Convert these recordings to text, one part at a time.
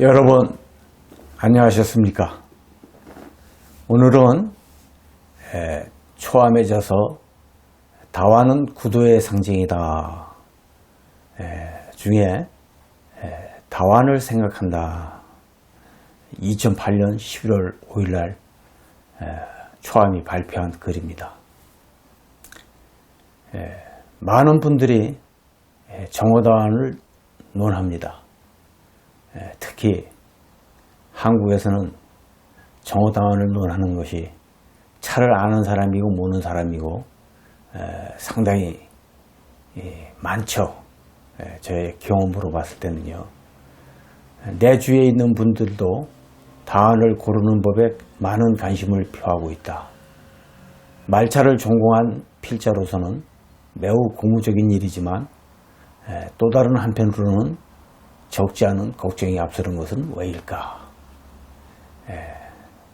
여러분 안녕하셨습니까? 오늘은 초함에 져서 다와는 구도의 상징이다 중에 다완을 생각한다. 2008년 11월 5일날 초함이 발표한 글입니다. 많은 분들이 정오다완을 논합니다. 특히 한국에서는 정오다완을 논하는 것이 차를 아는 사람이고 모르는 사람이고 상당히 많죠. 저의 경험으로 봤을 때는요. 내 주위에 있는 분들도 다완을 고르는 법에 많은 관심을 표하고 있다. 말차를 전공한 필자로서는 매우 고무적인 일이지만 또 다른 한편으로는 적지 않은 걱정이 앞서는 것은 왜일까?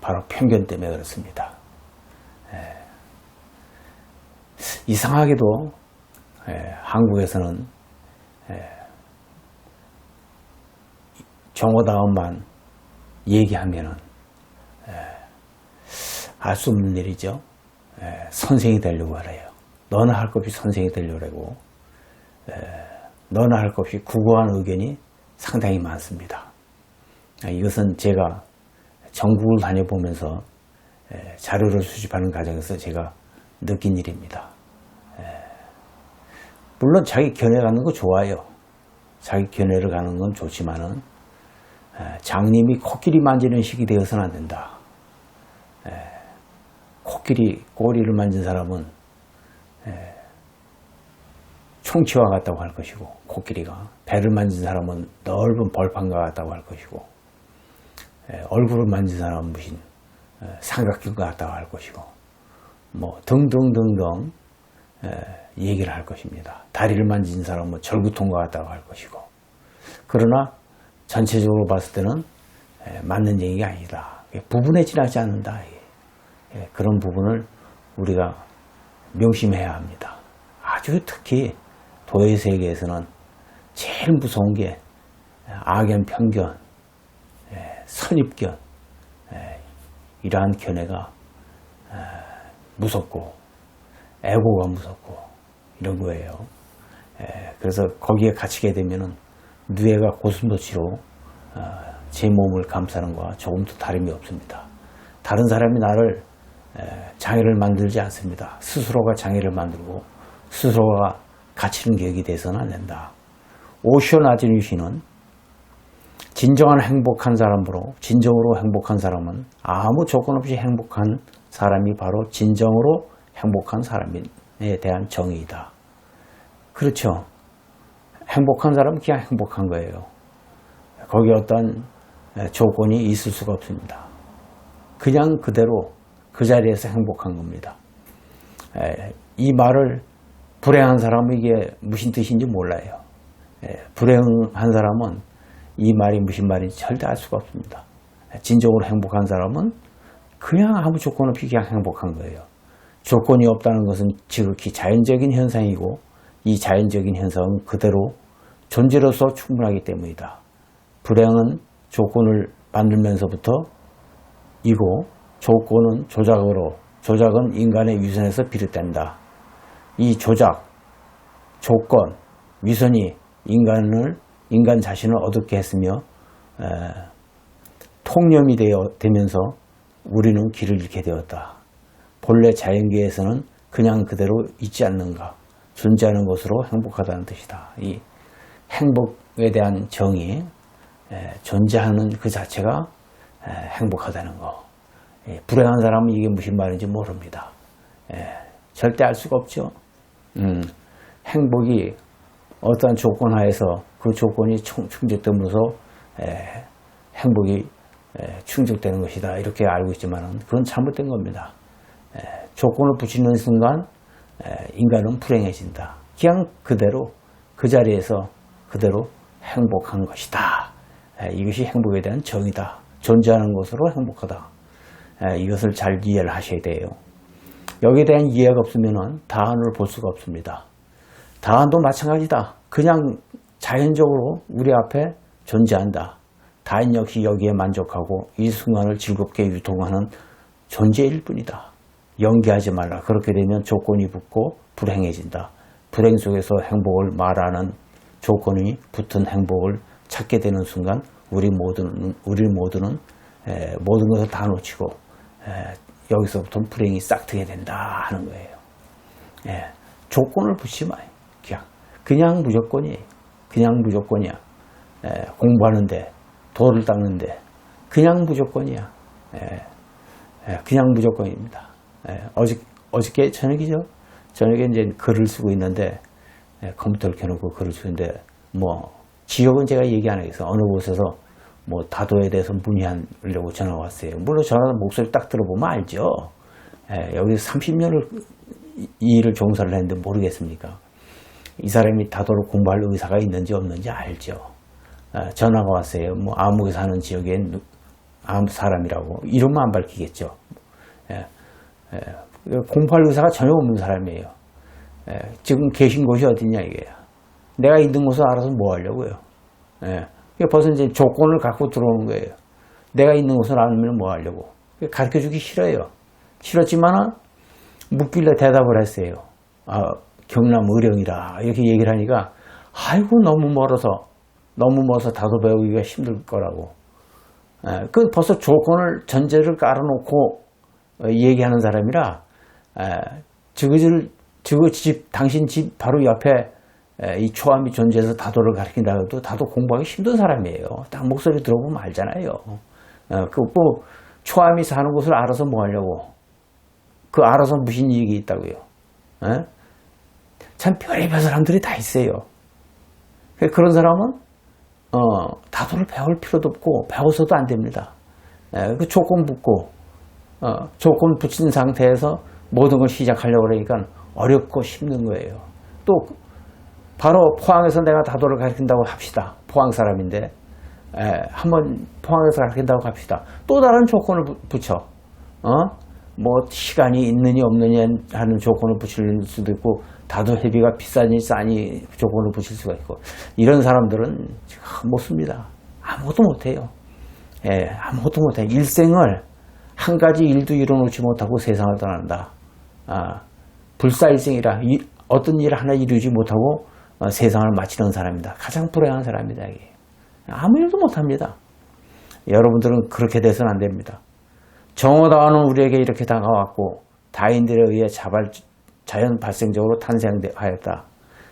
바로 편견 때문에 그렇습니다. 이상하게도 한국에서는 정오다완만 얘기하면은 알 수 없는 일이죠. 선생이 되려고 하래요. 너나 할 것 없이 선생이 되려고 하고 너나 할 것 없이 구구한 의견이 상당히 많습니다. 이것은 제가 전국을 다녀보면서 자료를 수집하는 과정에서 제가 느낀 일입니다. 물론 자기 견해 가는 거 좋아요. 자기 견해를 가는 건 좋지만은 장님이 코끼리 만지는 식이 되어서는 안 된다. 코끼리 꼬리를 만진 사람은 총치와 같다고 할 것이고, 코끼리가 배를 만진 사람은 넓은 벌판과 같다고 할 것이고, 얼굴을 만진 사람은 무슨 삼각형과 같다고 할 것이고, 뭐 등등등등 얘기를 할 것입니다. 다리를 만진 사람은 절구통과 같다고 할 것이고, 그러나 전체적으로 봤을 때는 맞는 얘기가 아니다. 부분에 지나지 않는다. 그런 부분을 우리가 명심해야 합니다. 아주 특히 도의 세계에서는 제일 무서운 게 악연, 편견, 선입견, 이러한 견해가 무섭고 애고가 무섭고 이런 거예요. 그래서 거기에 갇히게 되면은 누에가 고슴도치로 제 몸을 감싸는 것과 조금도 다름이 없습니다. 다른 사람이 나를 장애를 만들지 않습니다. 스스로가 장애를 만들고 스스로가 갇히는 격이 돼서는 안 된다. 오쇼 나즈뉴시는 진정한 행복한 사람으로, 진정으로 행복한 사람은 아무 조건 없이 행복한 사람이 바로 진정으로 행복한 사람에 대한 정의이다. 그렇죠. 행복한 사람은 그냥 행복한 거예요. 거기에 어떤 조건이 있을 수가 없습니다. 그냥 그대로 그 자리에서 행복한 겁니다. 이 말을 불행한 사람은 이게 무슨 뜻인지 몰라요. 불행한 사람은 이 말이 무슨 말인지 절대 알 수가 없습니다. 진정으로 행복한 사람은 그냥 아무 조건 없이 그냥 행복한 거예요. 조건이 없다는 것은 지극히 자연적인 현상이고 이 자연적인 현상은 그대로 존재로서 충분하기 때문이다. 불행은 조건을 만들면서부터 이고 조건은 조작은 인간의 위선에서 비롯된다. 이 조작, 조건, 위선이 인간 자신을 어둡게 했으며 통념이 되면서 우리는 길을 잃게 되었다. 본래 자연계에서는 그냥 그대로 있지 않는가, 존재하는 것으로 행복하다는 뜻이다. 이 행복에 대한 정의, 존재하는 그 자체가 행복하다는 거. 불행한 사람은 이게 무슨 말인지 모릅니다. 절대 알 수가 없죠. 행복이 어떠한 조건 하에서 그 조건이 충족됨으로써 행복이 충족되는 것이다. 이렇게 알고 있지만 그건 잘못된 겁니다. 조건을 붙이는 순간 인간은 불행해진다. 그냥 그대로 그 자리에서 그대로 행복한 것이다. 이것이 행복에 대한 정의다. 존재하는 것으로 행복하다. 이것을 잘 이해를 하셔야 돼요. 여기에 대한 이해가 없으면 다한을 볼 수가 없습니다. 다한도 마찬가지다. 그냥 자연적으로 우리 앞에 존재한다. 타인 역시 여기에 만족하고 이 순간을 즐겁게 유통하는 존재일 뿐이다. 연기하지 말라. 그렇게 되면 조건이 붙고 불행해진다. 불행 속에서 행복을 말하는 조건이 붙은 행복을 찾게 되는 순간 우리 모두는 모든 것을 다 놓치고 여기서부터 불행이 싹트게 된다 하는 거예요. 조건을 붙이지 마요. 그냥 무조건이야. 공부하는데 돌을 닦는데 그냥 무조건이야. 그냥 무조건입니다. 어저께 저녁이죠. 저녁에 이제 글을 쓰고 있는데 컴퓨터를 켜놓고 글을 쓰는데 지역은 제가 얘기 안 하겠어. 어느 곳에서 다도에 대해서 문의하려고 전화가 왔어요. 물론 전화 목소리 딱 들어보면 알죠. 여기 30년을 이 일을 종사를 했는데 모르겠습니까? 이 사람이 다도를 공부할 의사가 있는지 없는지 알죠. 전화가 왔어요. 아무개 사는 지역엔 아무 사람이라고 이름만 안 밝히겠죠. 공부할 의사가 전혀 없는 사람이에요. 지금 계신 곳이 어디냐 이게요. 내가 있는 곳을 알아서 뭐 하려고요. 벌써 이제 조건을 갖고 들어오는 거예요. 내가 있는 곳을 알면 뭐 하려고. 가르쳐주기 싫어요. 싫었지만 묻길래 대답을 했어요. 경남 의령이라 이렇게 얘기를 하니까 아이고 너무 멀어서 다도 배우기가 힘들 거라고. 그 벌써 조건을 전제를 깔아놓고 얘기하는 사람이라 당신 집 바로 옆에 이 초암이 존재해서 다도를 가르친다 해도 다도 공부하기 힘든 사람이에요. 딱 목소리 들어보면 알잖아요. 초암이 사는 곳을 알아서 뭐 하려고. 알아서 무슨 이익이 있다고요. 참 별의별 사람들이 다 있어요. 그런 사람은 다도를 배울 필요도 없고 배워서도 안 됩니다. 조건 붙고 조건 붙인 상태에서 모든 걸 시작하려고 그러니까 어렵고 힘든 거예요. 또 바로 포항에서 내가 다도를 가르친다고 합시다. 포항 사람인데 한번 포항에서 가르친다고 합시다. 또 다른 조건을 붙여. 시간이 있느니 없느니 하는 조건을 붙일 수도 있고 다도 회비가 비싸니 싸니 조건을 붙일 수가 있고 이런 사람들은 못 씁니다. 아무것도 못해요. 아무것도 못해요. 일생을 한 가지 일도 이뤄놓지 못하고 세상을 떠난다. 불사일생이라 어떤 일 하나 이루지 못하고 세상을 마치는 사람이다. 가장 불행한 사람이다. 이게. 아무 일도 못합니다. 여러분들은 그렇게 돼서는 안 됩니다. 정오다원은 우리에게 이렇게 다가왔고 다인들에 의해 자연 발생적으로 탄생하였다.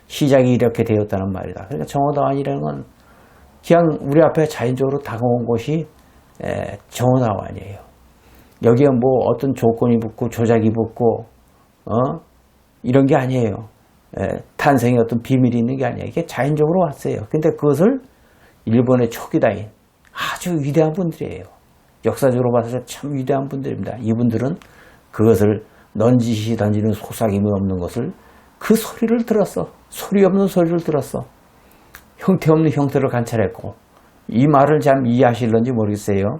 시작이 이렇게 되었다는 말이다. 그러니까 정오다원이라는 건 그냥 우리 앞에 자연적으로 다가온 것이 정오다원이에요. 여기에 어떤 조건이 붙고 조작이 붙고 이런 게 아니에요. 탄생의 어떤 비밀이 있는 게 아니에요. 이게 자연적으로 왔어요. 근데 그것을 일본의 초기다인 아주 위대한 분들이에요. 역사적으로 봐서 참 위대한 분들입니다. 이분들은 그것을 넌지시 던지는 속삭임이 없는 것을 그 소리를 들었어. 소리 없는 소리를 들었어. 형태 없는 형태를 관찰했고 이 말을 참 이해하실런지 모르겠어요.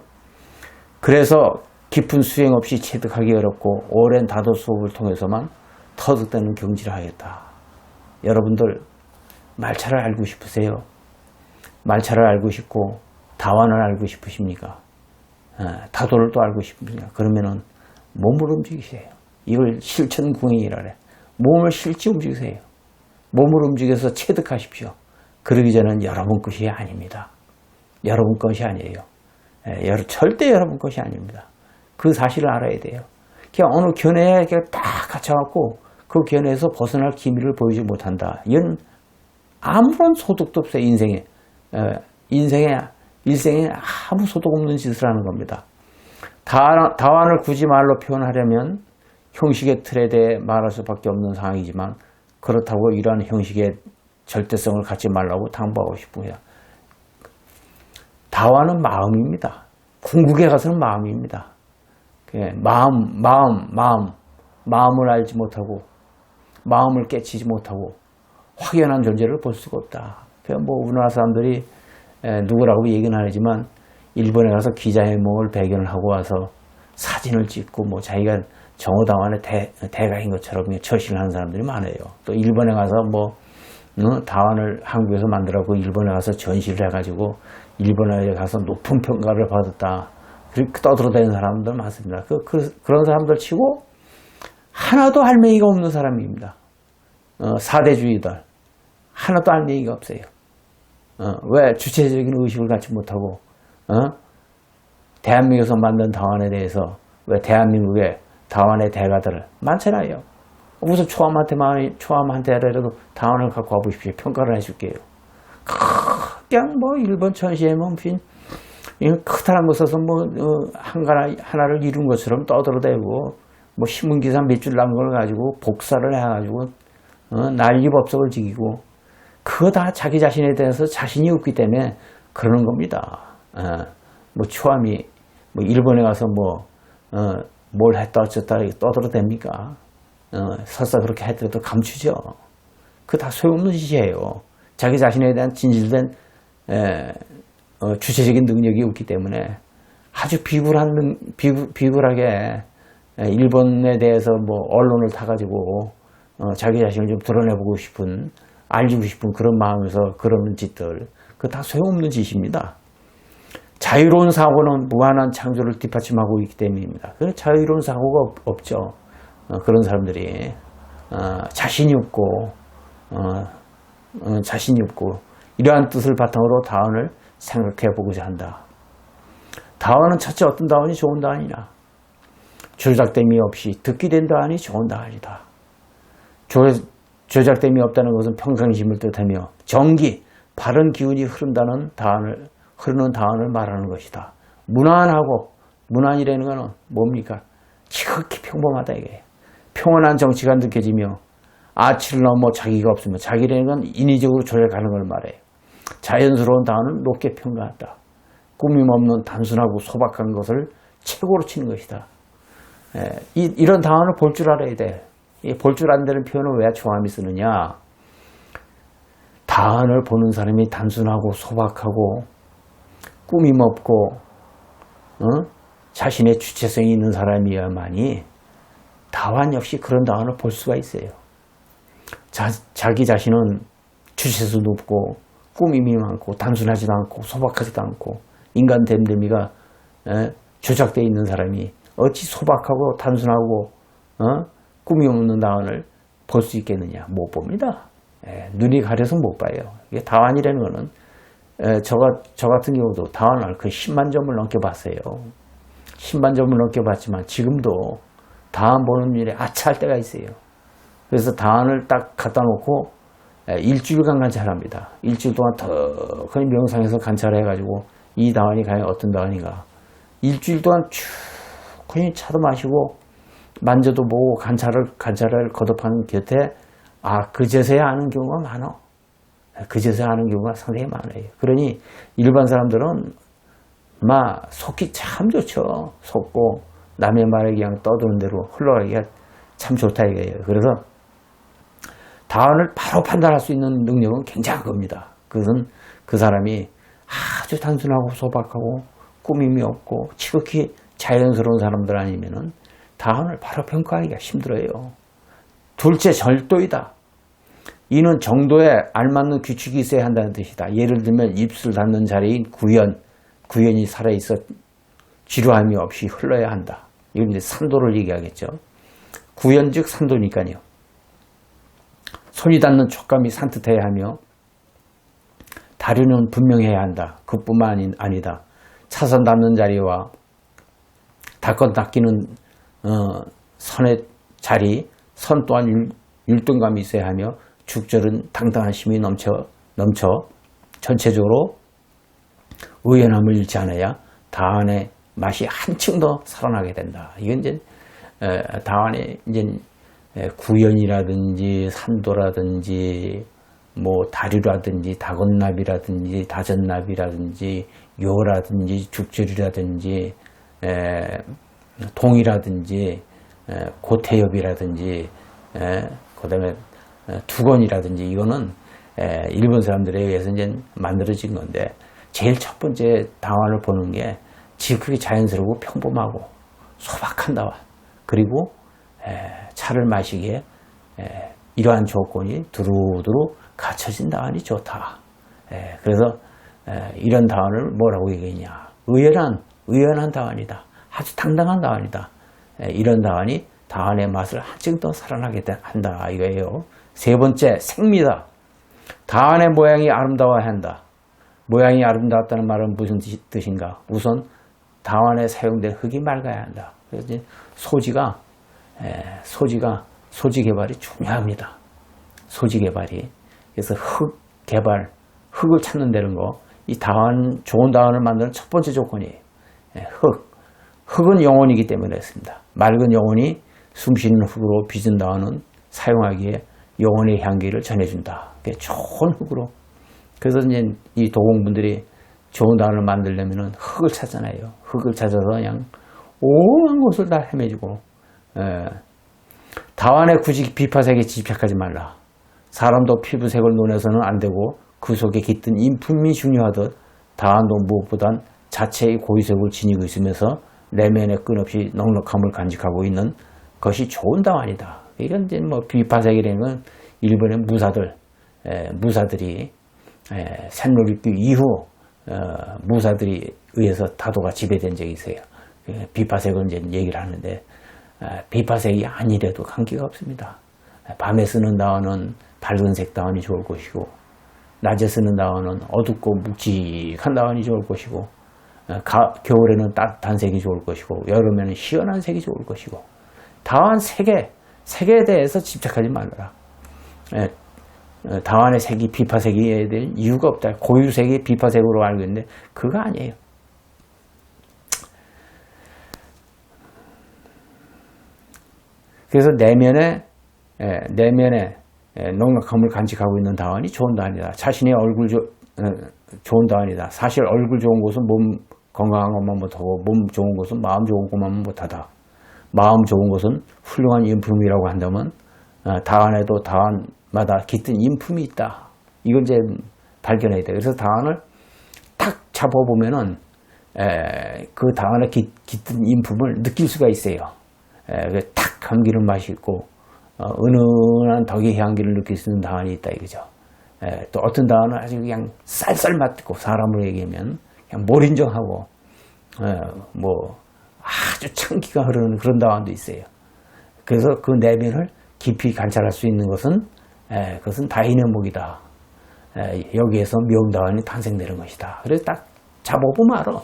그래서 깊은 수행 없이 체득하기 어렵고 오랜 다도 수업을 통해서만 터득되는 경지를 하겠다. 여러분들 말차를 알고 싶으세요? 말차를 알고 싶고 다완을 알고 싶으십니까? 다도를 또 알고 싶으십니까? 그러면은 몸을 움직이세요. 이걸 실천궁행이라 그래. 몸을 실제 움직이세요. 몸을 움직여서 체득하십시오. 그러기 전에는 여러분 것이 아닙니다. 여러분 것이 아니에요. 절대 여러분 것이 아닙니다. 그 사실을 알아야 돼요. 그냥 어느 견해에 딱 갇혀갖고 그 견해에서 벗어날 기미를 보이지 못한다. 이건 아무런 소득도 없어요. 일생에 아무 소득 없는 짓을 하는 겁니다. 다완을 굳이 말로 표현하려면 형식의 틀에 대해 말할 수밖에 없는 상황이지만 그렇다고 이러한 형식의 절대성을 갖지 말라고 당부하고 싶습니다. 다완은 마음입니다. 궁극에 가서는 마음입니다. 마음을 알지 못하고 마음을 깨치지 못하고 확연한 존재를 볼 수가 없다. 우리나라 사람들이 누구라고 얘기는 안 하지만 일본에 가서 기자회견을 배경을 하고 와서 사진을 찍고 자기가 정오다완의 대가인 것처럼 처신을 하는 사람들이 많아요. 또 일본에 가서 다완을 한국에서 만들었고 일본에 가서 전시를 해가지고 일본에 가서 높은 평가를 받았다. 그렇게 떠들어대는 사람들 많습니다. 그런 사람들 치고 하나도 할매기가 없는 사람입니다. 사대주의들 하나도 할매기가 없어요. 왜 주체적인 의식을 갖지 못하고 대한민국에서 만든 당원에 대해서 왜 대한민국의 당원의 대가들을 많잖아요. 무슨 초암한테라도 당원을 갖고 와보십시오. 평가를 해줄게요. 그냥 뭐 일본 천시에 멈춘 커다란 것에서 하나를 이룬 것처럼 떠들어대고 뭐 신문기사 몇 줄 난 걸 가지고 복사를 해가지고 난리법석을 지기고 그거 다 자기 자신에 대해서 자신이 없기 때문에 그러는 겁니다. 뭐 초암이 뭐 일본에 가서 뭘 했다 어쨌다 떠들어댑니까? 설사 그렇게 했더라도 감추죠. 그거 다 소용없는 짓이에요. 자기 자신에 대한 진실된 주체적인 능력이 없기 때문에 아주 비굴하게 일본에 대해서 언론을 타가지고 자기 자신을 좀 드러내보고 싶은 알리고 싶은 그런 마음에서 그러는 짓들 그거 다 소용없는 짓입니다. 자유로운 사고는 무한한 창조를 뒷받침하고 있기 때문입니다. 자유로운 사고가 없죠. 그런 사람들이 자신이 없고 이러한 뜻을 바탕으로 다원을 생각해 보고자 한다. 다원은 첫째 어떤 다원이 좋은 다원이냐? 조작됨이 없이 듣게 된 다원이 좋은 다원이다. 조작됨이 없다는 것은 평강심을 뜻하며 정기, 바른 기운이 흐르는 다원을 말하는 것이다. 무난이라는 것은 뭡니까? 지극히 평범하다 이게. 평온한 정치가 느껴지며 아치를 넘어 자기가 없으며 자기라는 건 인위적으로 조작하는 걸 말해요. 자연스러운 다원은 높게 평가한다. 꾸밈 없는 단순하고 소박한 것을 최고로 치는 것이다. 이런 다원을 볼 줄 알아야 돼. 볼 줄 안 되는 표현을 왜 초암이 쓰느냐? 다원을 보는 사람이 단순하고 소박하고 꾸밈 없고 자신의 주체성이 있는 사람이야만이 다원 역시 그런 다원을 볼 수가 있어요. 자기 자신은 주체성도 없고 꾸밈이 많고 단순하지도 않고 소박하지도 않고 인간 됨됨이가 조작되어 있는 사람이 어찌 소박하고 단순하고 꾸밈 없는 다원을 볼 수 있겠느냐? 못 봅니다. 눈이 가려서 못 봐요. 이게 다원이라는 거는 저 같은 경우도 다원을 거의 10만 점을 넘게 봤어요. 10만 점을 넘게 봤지만 지금도 다원 보는 일에 아차할 때가 있어요. 그래서 다원을 딱 갖다 놓고 일주일간 관찰합니다. 일주일 동안 더 거의 명상해서 관찰해가지고 이 다원이 과연 어떤 다원인가. 일주일 동안 쭉 거의 차도 마시고 만져도 보고 관찰을 거듭하는 곁에 그제서야 아는 경우가 많아. 그제서야 아는 경우가 상당히 많아요. 그러니 일반 사람들은 속기 참 좋죠. 속고 남의 말에 그냥 떠드는 대로 흘러가기가 참 좋다 이거예요. 그래서 다원을 바로 판단할 수 있는 능력은 굉장한 겁니다. 그것은 그 사람이 아주 단순하고 소박하고 꾸밈이 없고 지극히 자연스러운 사람들 아니면은 다원을 바로 평가하기가 힘들어요. 둘째, 절도이다. 이는 정도에 알맞는 규칙이 있어야 한다는 뜻이다. 예를 들면 입술 닿는 자리인 구연이 살아있어 지루함이 없이 흘러야 한다. 이건 이제 산도를 얘기하겠죠. 구연 즉 산도니까요. 손이 닿는 촉감이 산뜻해야 하며 다리는 분명해야 한다. 그뿐만 아니다. 차선 닿는 자리와 닦이는 선의 자리, 선 또한 율동감이 있어야 하며 죽절은 당당한 힘이 넘쳐 전체적으로 의연함을 잃지 않아야 다원의 맛이 한층 더 살아나게 된다. 이건 이제 다원의 이제 구연이라든지 산도라든지 다리라든지 다건나비라든지 다전나비라든지 요라든지 죽절이라든지 동이라든지 고태엽이라든지 그다음에 두건이라든지 이거는 일본 사람들에 의해서 이제 만들어진 건데 제일 첫 번째 다원을 보는 게 지극히 자연스럽고 평범하고 소박한 다원 그리고 차를 마시기에 이러한 조건이 두루두루 갖춰진 다원이 좋다. 그래서 이런 다원을 뭐라고 얘기했냐? 의연한 다원이다. 아주 당당한 다원이다. 이런 다원이 다원의 맛을 한층 더 살아나게 한다 이거예요. 세 번째, 생미다. 다원의 모양이 아름다워야 한다. 모양이 아름다웠다는 말은 무슨 뜻인가? 우선 다원에 사용된 흙이 맑아야 한다. 그래서 소지 개발이 중요합니다. 소지 개발이. 그래서 흙을 찾는 데는 이 좋은 다원을 만드는 첫 번째 조건이 흙은 영혼이기 때문에 그렇습니다. 맑은 영혼이 숨쉬는 흙으로 빚은 다원은 사용하기에 영혼의 향기를 전해준다. 좋은 흙으로. 그래서 이제 이 도공분들이 좋은 다원을 만들려면 흙을 찾잖아요. 흙을 찾아서 그냥 오만 곳을 다 헤매주고, 다원에 굳이 비파색에 집착하지 말라. 사람도 피부색을 논해서는 안 되고 그 속에 깃든 인품이 중요하듯 다원도 무엇보단 자체의 고유색을 지니고 있으면서 내면에 끊없이 넉넉함을 간직하고 있는 것이 좋은 다원이다. 이건 이제 비파색이라는 건 일본의 무사들이 샌노리큐 이후 무사들이 의해서 다도가 지배된 적이 있어요. 비파색은 이제 얘기를 하는데 비파색이 아니래도 관계가 없습니다. 밤에 쓰는 다원은 밝은색 다원이 좋을 것이고 낮에 쓰는 다원은 어둡고 묵직한 다원이 좋을 것이고 겨울에는 따뜻한 색이 좋을 것이고 여름에는 시원한 색이 좋을 것이고 다원 색에 대해서 집착하지 말라. 다원의 색이 비파색이어야 될 이유가 없다. 고유색이 비파색으로 알고 있는데 그거 아니에요. 그래서 내면에 넉넉함을 간직하고 있는 다원이 좋은 다원이다. 자신의 얼굴 좋은 다원이다. 사실 얼굴 좋은 곳은 몸 건강한 것만 못하고 몸 좋은 곳은 마음 좋은 것만 못하다. 마음 좋은 것은 훌륭한 인품이라고 한다면 다원에도 다원마다 깃든 인품이 있다. 이걸 이제 발견해야 돼. 그래서 다원을 탁 잡아보면은 그 다원에 깃든 인품을 느낄 수가 있어요. 탁 감기는 맛이 있고 은은한 덕의 향기를 느낄 수 있는 다원이 있다 이거죠. 또 어떤 다원은 아주 그냥 쌀쌀 맞고 사람으로 얘기하면 그냥 몰인정하고 아주 창기가 흐르는 그런 다원도 있어요. 그래서 그 내면을 깊이 관찰할 수 있는 것은 그것은 다인의 목이다. 여기에서 명다원이 탄생되는 것이다. 그래서 딱 잡아보면 알아.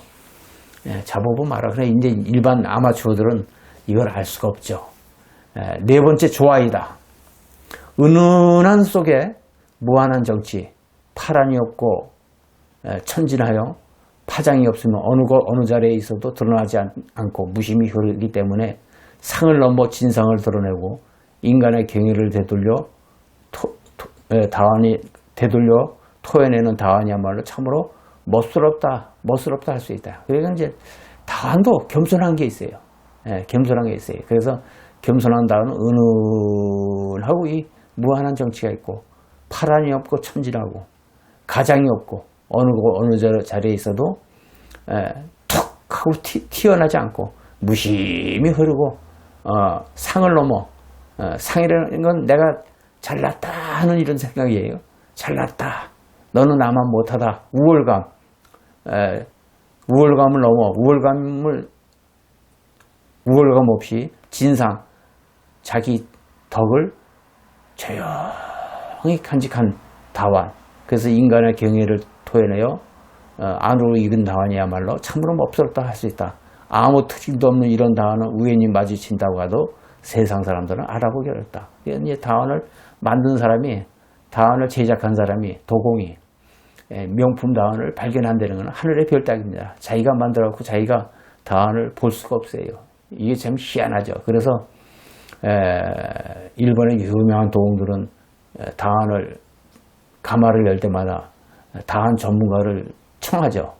잡아보면 알아. 그래 이제 일반 아마추어들은 이걸 알 수가 없죠. 네 번째 조화이다. 은은한 속에 무한한 정치, 파란이 없고 천진하여 파장이 없으면 어느 자리에 있어도 드러나지 않고 무심히 흐르기 때문에 상을 넘어 진상을 드러내고 인간의 경의를 되돌려 토해내는 다원이야말로 참으로 멋스럽다 할 수 있다. 그러니까 이제 다원도 겸손한 게 있어요. 겸손한 게 있어요. 그래서 겸손한 다원은 은은하고 이 무한한 정치가 있고 파란이 없고 천진하고 가장이 없고 어느 자리에 있어도 툭 하고 튀어나지 않고 무심히 흐르고 상을 넘어 상이라는 건 내가 잘났다 하는 이런 생각이에요. 잘났다. 너는 나만 못하다. 우월감을 넘어 우월감 없이 진상 자기 덕을 조용히 간직한 다원. 그래서 인간의 경애를 토해내어 안으로 익은 다원이야말로 참으로 몹스럽다 할 수 있다. 아무 특징도 없는 이런 다원은 우연히 마주친다고 하도 세상 사람들은 알아보기 어렵다. 이제 다원을 만든 사람이, 다원을 제작한 사람이, 도공이 명품 다원을 발견한다는 것은 하늘의 별따기입니다. 자기가 만들어갖고 자기가 다원을 볼 수가 없어요. 이게 참 희한하죠. 그래서 일본의 유명한 도공들은 다원을 가마를 열 때마다 다원 전문가를 청하죠.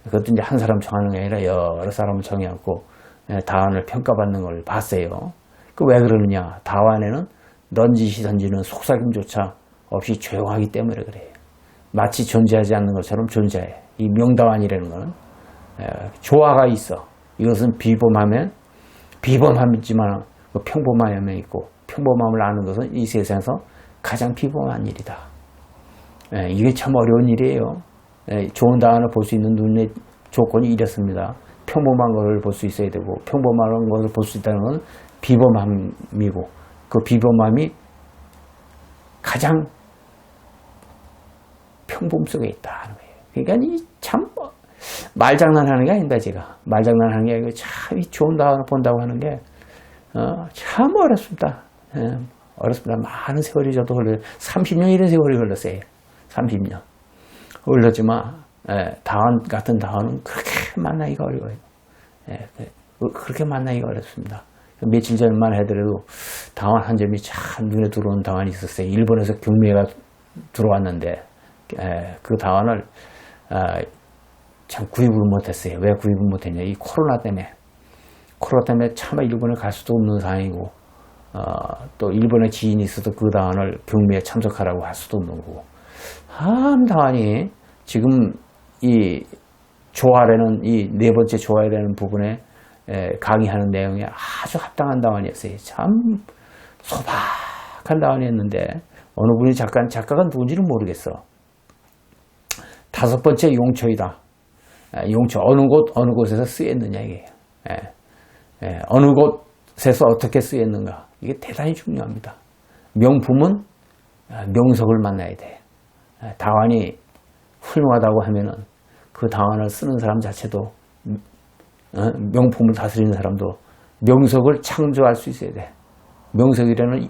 그것도 이제 한 사람 청하는 게 아니라 여러 사람을 청해갖고 다원을 평가받는 걸 봤어요. 그 왜 그러느냐? 다원에는 넌지시 던지는 속삭임조차 없이 조용하기 때문에 그래요. 마치 존재하지 않는 것처럼 존재해. 이 명다원이라는 건 조화가 있어. 이것은 비범하지만 평범함에 있고 평범함을 아는 것은 이 세상에서 가장 비범한 일이다. 이게 참 어려운 일이에요. 좋은 다원을 볼 수 있는 눈의 조건이 이렇습니다. 평범한 것을 볼 수 있어야 되고, 평범한 것을 볼 수 있다는 건 비범함이고, 그 비범함이 가장 평범 속에 있다는 거예요. 그러니까 이 참 말장난하는 게 아닙니다. 제가 말장난하는 게 아니고 참 이 좋은 다원을 본다고 하는 게 참 어렵습니다. 어렵습니다. 많은 세월이 저도 흘려요. 30년 이런 세월이 흘렀어요. 30년 흘렀지만 다원 같은 다원은 그렇게 만나기가 어려워요. 그렇게 만나기가 어렵습니다. 며칠 전만 해더라도 다원 한 점이 참 눈에 들어오는 다원이 있었어요. 일본에서 경매가 들어왔는데 그 다원을 참 구입을 못했어요. 왜 구입을 못했냐? 이 코로나 때문에 차마 일본에 갈 수도 없는 상황이고, 또 일본에 지인이 있어도 그 다원을 경매에 참석하라고 할 수도 없는 거고, 다원이 지금 이 조화라는 이 네 번째 조화라는 부분에 강의하는 내용에 아주 합당한 다원이었어요. 참 소박한 다원이었는데 어느 분이 작가가 누군지는 모르겠어. 다섯 번째 용초이다. 용초 어느 곳에서 쓰였느냐 이게. 어느 곳에서 어떻게 쓰였는가 이게 대단히 중요합니다. 명품은 명석을 만나야 돼. 다원이 훌륭하다고 하면은 그 다원을 쓰는 사람 자체도 명품을 다스리는 사람도 명석을 창조할 수 있어야 돼. 명석이라는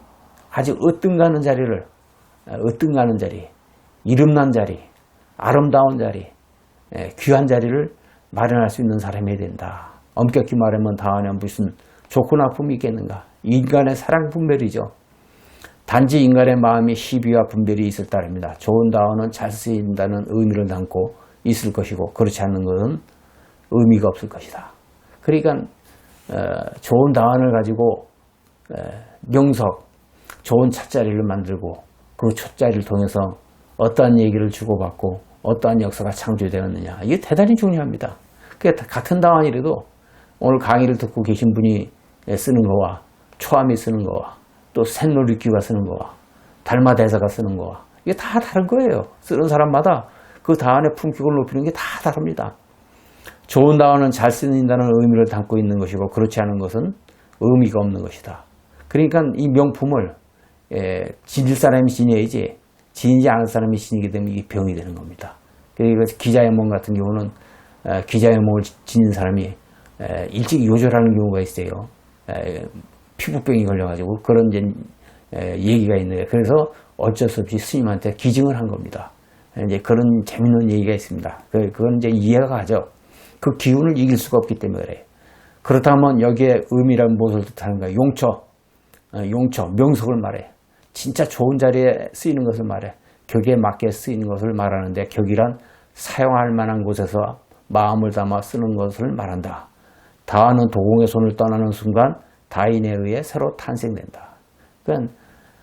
아주 으뜸가는 자리, 이름난 자리, 아름다운 자리, 귀한 자리를 마련할 수 있는 사람이 된다. 엄격히 말하면 다원에 무슨 좋고 나쁨이 있겠는가? 인간의 사랑 분별이죠. 단지 인간의 마음이 시비와 분별이 있을 따릅니다. 좋은 다원은 잘 쓰인다는 의미를 담고 있을 것이고, 그렇지 않는 것은 의미가 없을 것이다. 그러니까 좋은 다원을 가지고 명석, 좋은 찻자리를 만들고 그 찻자리를 통해서 어떠한 얘기를 주고받고 어떠한 역사가 창조되었느냐, 이게 대단히 중요합니다. 그러니까 같은 다원이라도 오늘 강의를 듣고 계신 분이 쓰는 거와 초암이 쓰는 거와 또 샌노리큐가 쓰는 거와 달마대사가 쓰는 거와 이게 다 다른 거예요. 쓰는 사람마다 그 다원의 품격을 높이는 게 다 다릅니다. 좋은 다원은 잘 쓰인다는 의미를 담고 있는 것이고, 그렇지 않은 것은 의미가 없는 것이다. 그러니까 이 명품을 지닐 사람이 지녀야지, 지니지 않을 사람이 지니게 되면 이게 병이 되는 겁니다. 그리고 기자의몽 같은 경우는 기자의몽을 지닌 사람이 일찍 요절하는 경우가 있어요. 피부병이 걸려가지고 그런 이제 얘기가 있는데, 그래서 어쩔 수 없이 스님한테 기증을 한 겁니다. 이제 그런 재밌는 얘기가 있습니다. 그건 이제 이해가 가죠. 그 기운을 이길 수가 없기 때문에 그래요. 그렇다면 여기에 의미란 무엇을 뜻하는가? 용처, 명석을 말해. 진짜 좋은 자리에 쓰이는 것을 말해. 격에 맞게 쓰이는 것을 말하는데, 격이란 사용할 만한 곳에서 마음을 담아 쓰는 것을 말한다. 다원은 도공의 손을 떠나는 순간 다인에 의해 새로 탄생된다. 그러니까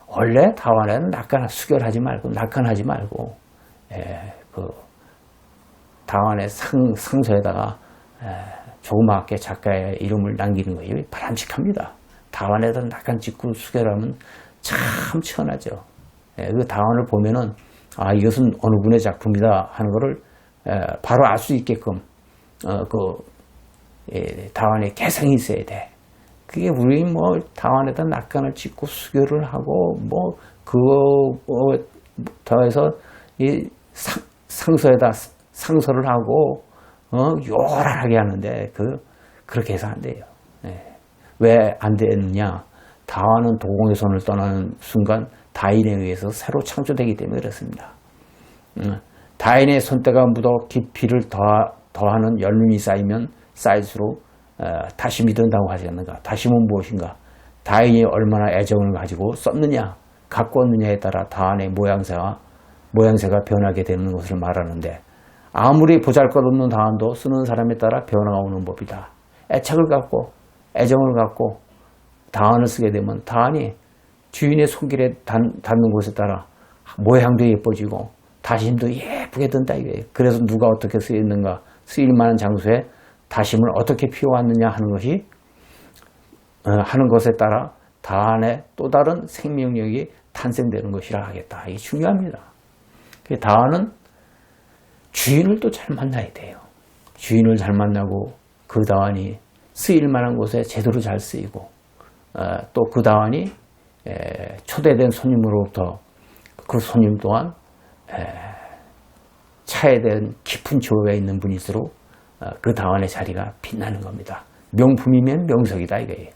원래 다원에는 낙관하지 말고 그 다원의 상서에다가 조그맣게 작가의 이름을 남기는 거예요. 바람직합니다. 다원에다 낙관 짓고 수결하면 참 시원하죠. 그 다원을 보면은 이것은 어느 분의 작품이다 하는 거를 바로 알 수 있게끔 다원에 개성이 있어야 돼. 그게 우리 다원에다 낙관을 짓고 수교를 하고 그거 더해서 이 상서에다 상서를 하고 요란하게 하는데 그렇게 해서 안 돼요. 왜 안 되느냐? 다원은 도공의 손을 떠나는 순간 다인에 의해서 새로 창조되기 때문에 그렇습니다. 다인의 손때가 묻어 깊이를 더하는 연륜이 쌓이면 쌓일수록 다심이 든다고 하지 않는가? 다심은 무엇인가? 다인이 얼마나 애정을 가지고 썼느냐, 갖고 왔느냐에 따라 다인의 모양새가 변하게 되는 것을 말하는데, 아무리 보잘것없는 다인도 쓰는 사람에 따라 변화가 오는 법이다. 애착을 갖고 애정을 갖고 다인을 쓰게 되면 다인이 주인의 손길에 닿는 곳에 따라 모양도 예뻐지고 다심도 예쁘게 든다 이거예요. 그래서 누가 어떻게 쓰였는가, 쓰일 만한 장소에 다심을 어떻게 피워왔느냐 하는 것에 따라 다인의 또 다른 생명력이 탄생되는 것이라 하겠다. 이게 중요합니다. 다인은 주인을 또 잘 만나야 돼요. 주인을 잘 만나고 그 다원이 쓰일 만한 곳에 제대로 잘 쓰이고 또 그 다원이 초대된 손님으로부터 그 손님 또한 차에 대한 깊은 조회가 있는 분일수록 그 다원의 자리가 빛나는 겁니다. 명품이면 명석이다 이거예요.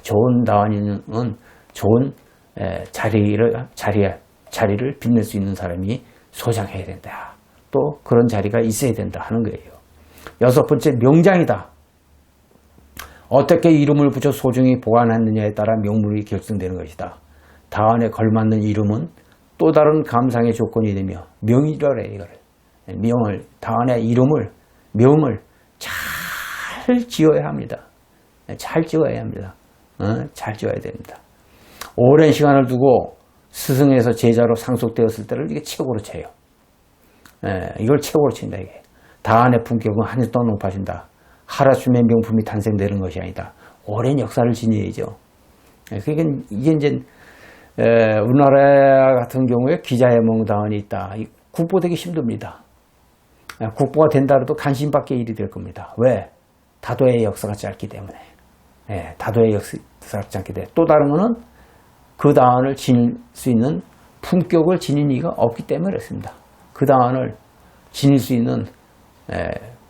좋은 다원이는 좋은 자리를 빛낼 수 있는 사람이 소장해야 된다. 또 그런 자리가 있어야 된다 하는 거예요. 여섯 번째, 명장이다. 어떻게 이름을 붙여 소중히 보관하느냐에 따라 명물이 결정되는 것이다. 다원에 걸맞는 이름은 또 다른 감상의 조건이 되며 명이라래 이거를. 다원의 명을 잘 지어야 합니다. 잘 지어야 합니다. 잘 지어야 됩니다. 오랜 시간을 두고 스승에서 제자로 상속되었을 때를 이게 최고로 쳐요. 이걸 최고로 친다 이게. 다원의 품격은 한일 동안 높아진다. 하루아침에 명품이 탄생되는 것이 아니다. 오랜 역사를 지녀야죠. 그러니까 이게 이제 우리나라 같은 경우에 기자의 몽다원이 있다. 국보되기 힘듭니다. 국보가 된다 해도 간신밖의 일이 될 겁니다. 왜? 다도의 역사가 짧기 때문에. 다도의 역사가 짧기 때문에. 또 다른 거는 그 다원을 지닐 수 있는 품격을 지닌 이가 없기 때문에 그렇습니다. 그 다원을 지닐 수 있는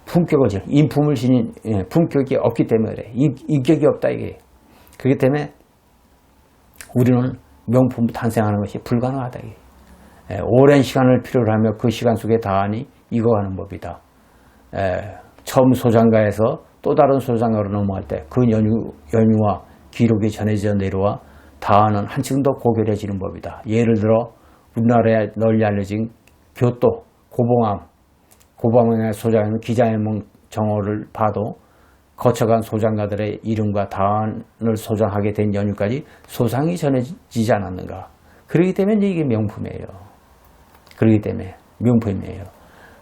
품격을 지닌, 인품을 지닌 품격이 없기 때문에 그래. 인격이 없다 이게. 그렇기 때문에 우리는 명품 탄생하는 것이 불가능하다 이게. 오랜 시간을 필요로 하며 그 시간 속에 다원이 익어가는 법이다. 처음 소장가에서 또 다른 소장가로 넘어갈 때 그 연유와 기록이 전해져 내려와 다원은 한층 더 고결해지는 법이다. 예를 들어 우리나라에 널리 알려진 교토, 고봉암의 소장은 기자의몽 정호를 봐도 거쳐간 소장가들의 이름과 다원을 소장하게 된 연유까지 소상이 전해지지 않았는가. 그렇기 때문에 이게 명품이에요. 그렇기 때문에 명품이에요.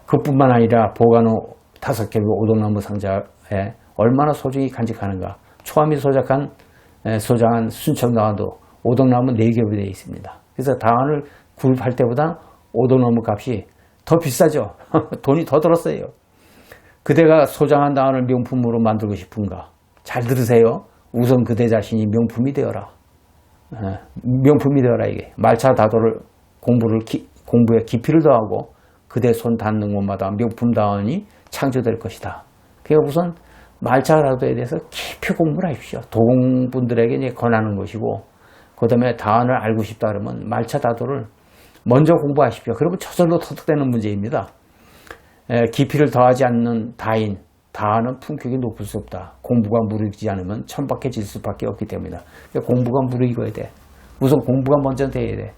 그뿐만 아니라 보관후 5겹의 오동나무 상자에 얼마나 소중히 간직하는가. 초암이 소장한 순천다원도 오동나무 4겹이 되어 있습니다. 그래서 다원을 구입할 때보다 오동나무 값이 더 비싸죠. 돈이 더 들었어요. 그대가 소장한 다원을 명품으로 만들고 싶은가? 잘 들으세요. 우선 그대 자신이 명품이 되어라. 명품이 되어라 이게. 말차 다도를 공부에 깊이를 더하고 그대 손 닿는 곳마다 명품 다원이 창조될 것이다. 그러니까 우선 말차 다도에 대해서 깊이 공부를 하십시오. 도공분들에게 이제 권하는 것이고, 그 다음에 다원을 알고 싶다 그러면 말차 다도를 먼저 공부하십시오. 그러면 저절로 터득되는 문제입니다. 깊이를 더하지 않는 다원은 품격이 높을 수 없다. 공부가 무르익지 않으면 천박해질 수밖에 없기 때문이다. 그러니까 공부가 무르익어야 돼. 우선 공부가 먼저 돼야 돼.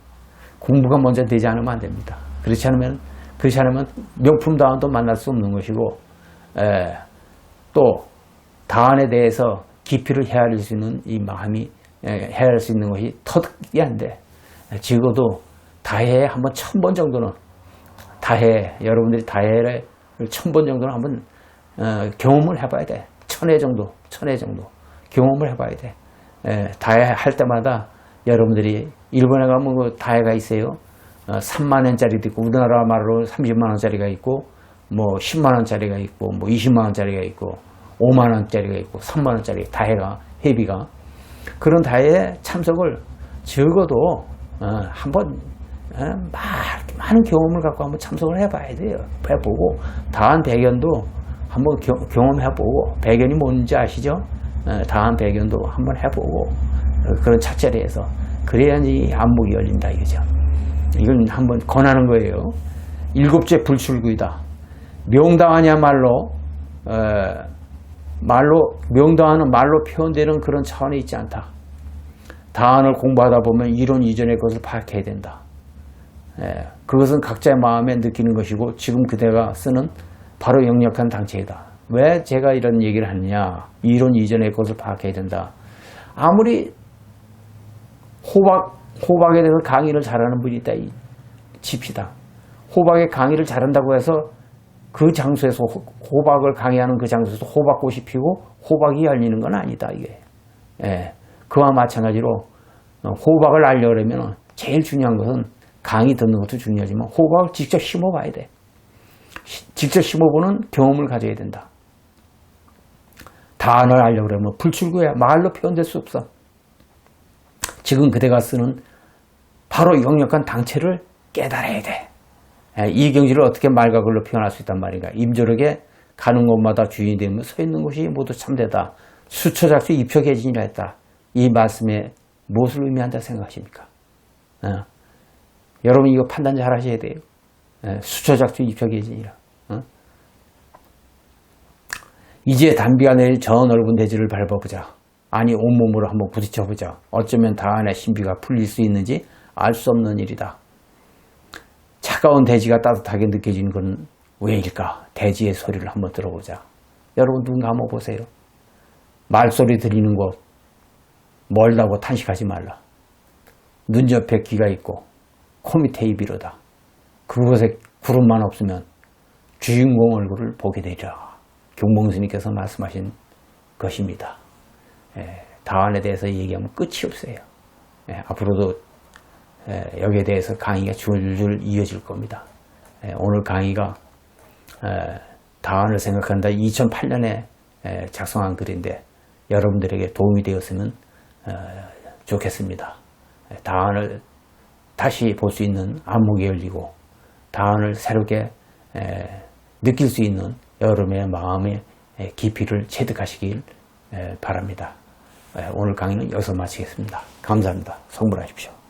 공부가 먼저 되지 않으면 안 됩니다. 그렇지 않으면 명품 다원도 만날 수 없는 것이고, 또 다원에 대해서 깊이를 헤아릴 수 있는 이 마음이 헤아릴 수 있는 것이 터득이 안 돼. 적어도 다해에 한번 1000번 정도는 여러분들이 다해를 1000번 정도는 한번 경험을 해봐야 돼. 1000회 정도 경험을 해봐야 돼. 다해 할 때마다 여러분들이 일본에 가면 그 다해가 있어요. 3만 원짜리도 있고 우리나라 말로 30만 원짜리가 있고 뭐 10만 원짜리가 있고 뭐 20만 원짜리가 있고 5만 원짜리가 있고 3만 원짜리 다해가 회비가 그런 다해에 참석을 적어도 한번 많은 경험을 갖고 한번 참석을 해봐야 돼요. 해보고 다한 배견도 한번 경험해보고 배견이 뭔지 아시죠? 다한 배견도 한번 해보고 그런 찻자리에서 그래야지 안목이 열린다 이거죠. 이건 한번 권하는 거예요. 7째 불출구이다. 명다원이야말로 명다원은 말로 표현되는 그런 차원이 있지 않다. 다원을 공부하다 보면 이론 이전의 것을 파악해야 된다. 그것은 각자의 마음에 느끼는 것이고 지금 그대가 쓰는 바로 역력한 당체이다. 왜 제가 이런 얘기를 하느냐. 이론 이전의 것을 파악해야 된다. 아무리 호박에 대해서 강의를 잘하는 분이 있다 칩시다. 호박의 강의를 잘한다고 해서 그 장소에서 호박을 강의하는 그 장소에서 호박꽃이 피고 호박이 열리는 건 아니다 이게. 그와 마찬가지로 호박을 알려면 제일 중요한 것은 강의 듣는 것도 중요하지만 호박을 직접 심어봐야 돼. 직접 심어보는 경험을 가져야 된다. 다안을 알려고 그러면 불출구야. 말로 표현될 수 없어. 지금 그대가 쓰는 바로 역력한 당체를 깨달아야 돼. 이 경지를 어떻게 말과 글로 표현할 수 있단 말인가. 임조력에 가는 곳마다 주인이 되면 서 있는 곳이 모두 참되다. 수처작수 입혀계진이라 했다. 이 말씀에 무엇을 의미한다 생각하십니까? 여러분 이거 판단 잘 하셔야 돼요. 수처작수 입혀계진이라. 이제 담비가 내릴 저 넓은 대지를 밟아보자. 아니 온몸으로 한번 부딪혀보자. 어쩌면 다안의 신비가 풀릴 수 있는지 알 수 없는 일이다. 차가운 대지가 따뜻하게 느껴지는 건 왜일까? 대지의 소리를 한번 들어보자. 여러분 눈 감아보세요. 말소리 들리는 곳 멀다고 탄식하지 말라. 눈 옆에 귀가 있고 코 밑에 입이로다. 그곳에 구름만 없으면 주인공 얼굴을 보게 되리라. 경몽스님께서 말씀하신 것입니다. 다안에 대해서 얘기하면 끝이 없어요. 앞으로도 여기에 대해서 강의가 줄줄 이어질 겁니다. 오늘 강의가 다안을 생각한다 2008년에 작성한 글인데 여러분들에게 도움이 되었으면 좋겠습니다. 다안을 다시 볼 수 있는 안목이 열리고 다안을 새롭게 느낄 수 있는 여러분의 마음의 깊이를 체득하시길 바랍니다. 오늘 강의는 여기서 마치겠습니다. 감사합니다. 성불하십시오.